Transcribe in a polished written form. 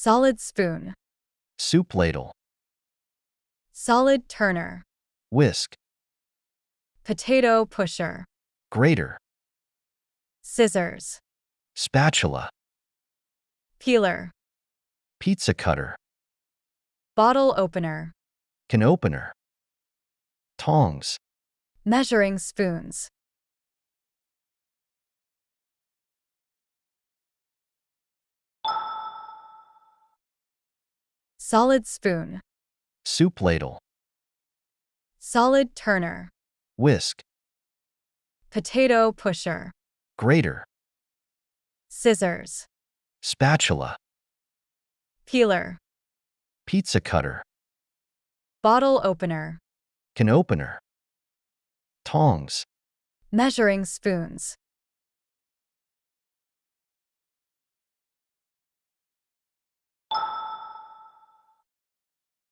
Solid spoon. Soup ladle. Solid turner. Whisk. Potato pusher. Grater. Scissors. Spatula. Peeler. Pizza cutter. Bottle opener. Can opener. Tongs. Measuring spoons. Solid spoon. Soup ladle. Solid turner. Whisk. Potato pusher. Grater. Scissors. Spatula. Peeler. Pizza cutter. Bottle opener. Can opener. Tongs. Measuring spoons.